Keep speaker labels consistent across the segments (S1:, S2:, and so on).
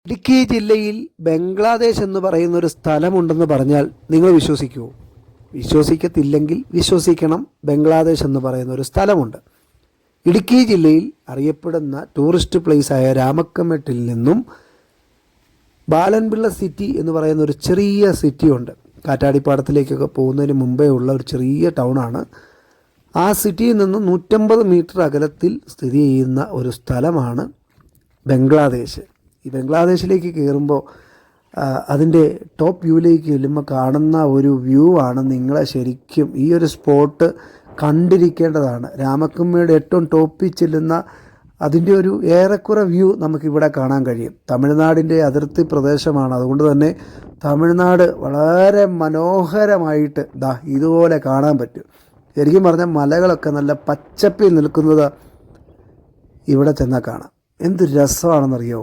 S1: ഇടുക്കി ജില്ലയിൽ ബംഗ്ലാദേശ് എന്ന് പറയുന്ന ഒരു സ്ഥലമുണ്ടെന്ന് പറഞ്ഞാൽ നിങ്ങൾ വിശ്വസിക്കുമോ? വിശ്വസിക്കത്തില്ലെങ്കിൽ വിശ്വസിക്കണം. ബംഗ്ലാദേശ് എന്ന് പറയുന്ന ഒരു സ്ഥലമുണ്ട്. ഇടുക്കി ജില്ലയിൽ അറിയപ്പെടുന്ന ടൂറിസ്റ്റ് പ്ലേസായ രാമക്കൽമേട്ടിൽ നിന്നും ബാലൻപിള്ള സിറ്റി എന്ന് പറയുന്ന ഒരു ചെറിയ സിറ്റിയുണ്ട്. കാറ്റാടിപ്പാടത്തിലേക്കൊക്കെ പോകുന്നതിന് മുമ്പേ ഉള്ള ഒരു ചെറിയ ടൗണാണ്. ആ സിറ്റിയിൽ നിന്ന് 150 മീറ്റർ അകലത്തിൽ സ്ഥിതി ചെയ്യുന്ന ഒരു സ്ഥലമാണ് ബംഗ്ലാദേശ്. ഈ ബംഗ്ലാദേശിലേക്ക് കയറുമ്പോൾ അതിൻ്റെ ടോപ്പ് വ്യൂവിലേക്ക് ചെല്ലുമ്പോൾ കാണുന്ന ഒരു വ്യൂ ആണ് നിങ്ങളെ ശരിക്കും ഈ ഒരു സ്പോട്ട് കണ്ടിരിക്കേണ്ടതാണ്. രാമക്കൽമേട് ഏറ്റവും ടോപ്പിൽ ചെല്ലുന്ന അതിൻ്റെ ഒരു ഏറെക്കുറെ വ്യൂ നമുക്കിവിടെ കാണാൻ കഴിയും. തമിഴ്നാടിൻ്റെ അതിർത്തി പ്രദേശമാണ്. അതുകൊണ്ട് തന്നെ തമിഴ്നാട് വളരെ മനോഹരമായിട്ട് ഇതുപോലെ കാണാൻ പറ്റും. ശരിക്കും പറഞ്ഞാൽ മലകളൊക്കെ നല്ല പച്ചപ്പിൽ നിൽക്കുന്നത് ഇവിടെ ചെന്നാൽ കാണാം. എന്ത് രസമാണെന്നറിയോ?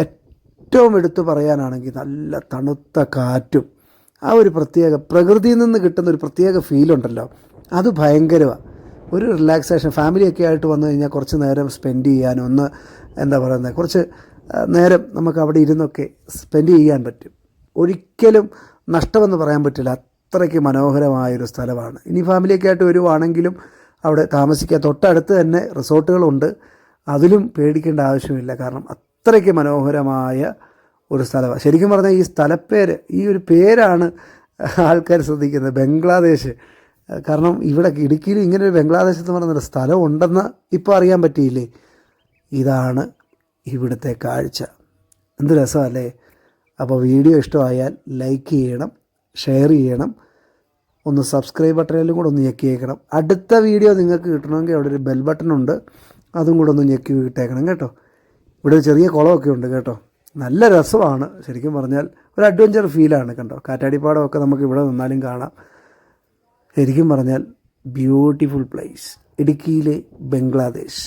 S1: ഏറ്റവും എടുത്തു പറയാനാണെങ്കിൽ നല്ല തണുത്ത കാറ്റും ആ ഒരു പ്രത്യേക പ്രകൃതിയിൽ നിന്ന് കിട്ടുന്ന ഒരു പ്രത്യേക ഫീലുണ്ടല്ലോ, അത് ഭയങ്കരമാണ്. ഒരു റിലാക്സേഷൻ ഫാമിലിയൊക്കെ ആയിട്ട് വന്നു കഴിഞ്ഞാൽ കുറച്ച് നേരം സ്പെൻഡ് ചെയ്യാനും കുറച്ച് നേരം നമുക്ക് അവിടെ ഇരുന്നൊക്കെ സ്പെൻഡ് ചെയ്യാൻ പറ്റും. ഒരിക്കലും നഷ്ടമെന്ന് പറയാൻ പറ്റില്ല. അത്രയ്ക്ക് മനോഹരമായൊരു സ്ഥലമാണ്. ഇനി ഫാമിലിയൊക്കെ ആയിട്ട് വരുവാണെങ്കിലും അവിടെ താമസിക്കുക. തൊട്ടടുത്ത് തന്നെ റിസോർട്ടുകളുണ്ട്. അതിലും പേടിക്കേണ്ട ആവശ്യമില്ല. കാരണം അത്രയ്ക്ക് മനോഹരമായ ഒരു സ്ഥലമാണ്. ശരിക്കും പറഞ്ഞാൽ ഈ സ്ഥലപ്പേര്, ഈ ഒരു പേരാണ് ആൾക്കാർ ശ്രദ്ധിക്കുന്നത്, ബംഗ്ലാദേശ്. കാരണം ഇവിടെ ഇടുക്കിയിൽ ഇങ്ങനെ ഒരു ബംഗ്ലാദേശ് എന്ന് പറയുന്നൊരു സ്ഥലം ഉണ്ടെന്ന് ഇപ്പോൾ അറിയാൻ പറ്റിയില്ലേ? ഇതാണ് ഇവിടുത്തെ കാഴ്ച. എന്ത് രസമല്ലേ? അപ്പോൾ വീഡിയോ ഇഷ്ടമായാൽ ലൈക്ക് ചെയ്യണം, ഷെയർ ചെയ്യണം, ഒന്ന് സബ്സ്ക്രൈബ് ബട്ടണിലും കൂടെ ഒന്ന് ഞെക്കിയേക്കണം. അടുത്ത വീഡിയോ നിങ്ങൾക്ക് കിട്ടണമെങ്കിൽ അവിടെ ഒരു ബെൽ ബട്ടൺ ഉണ്ട്, അതും കൂടെ ഒന്ന് ഞെക്കി വിട്ടേക്കണം കേട്ടോ. ഇവിടെ ഒരു ചെറിയ കുളമൊക്കെ ഉണ്ട് കേട്ടോ. നല്ല രസമാണ്. ശരിക്കും പറഞ്ഞാൽ ഒരു അഡ്വഞ്ചർ ഫീലാണ്. കണ്ടോ, കാറ്റാടിപ്പാടമൊക്കെ നമുക്ക് ഇവിടെ നിന്നാലും കാണാം. ശരിക്കും പറഞ്ഞാൽ ബ്യൂട്ടിഫുൾ പ്ലേസ്, ഇടുക്കിയിലെ ബംഗ്ലാദേശ്.